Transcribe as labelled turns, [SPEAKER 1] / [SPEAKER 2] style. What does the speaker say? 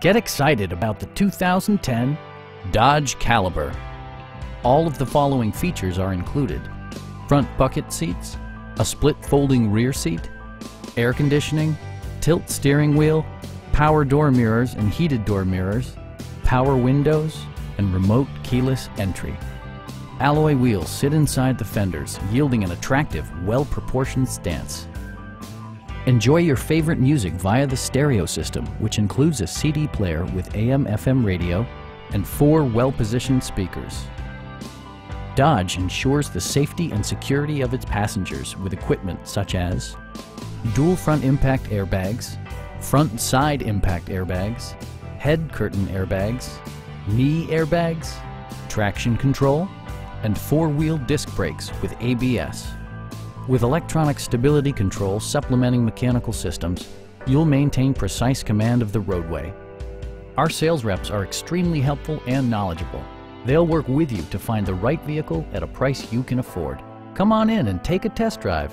[SPEAKER 1] Get excited about the 2010 Dodge Caliber. All of the following features are included: front bucket seats, a split folding rear seat, air conditioning, tilt steering wheel, power door mirrors and heated door mirrors, power windows, and remote keyless entry. Alloy wheels sit inside the fenders, yielding an attractive, well-proportioned stance. Enjoy your favorite music via the stereo system, which includes a CD player with AM/FM radio and 4 well-positioned speakers. Dodge ensures the safety and security of its passengers with equipment such as dual front impact airbags, front and side impact airbags, head curtain airbags, knee airbags, traction control, and 4-wheel disc brakes with ABS. With electronic stability control supplementing mechanical systems, you'll maintain precise command of the roadway. Our sales reps are extremely helpful and knowledgeable. They'll work with you to find the right vehicle at a price you can afford. Come on in and take a test drive.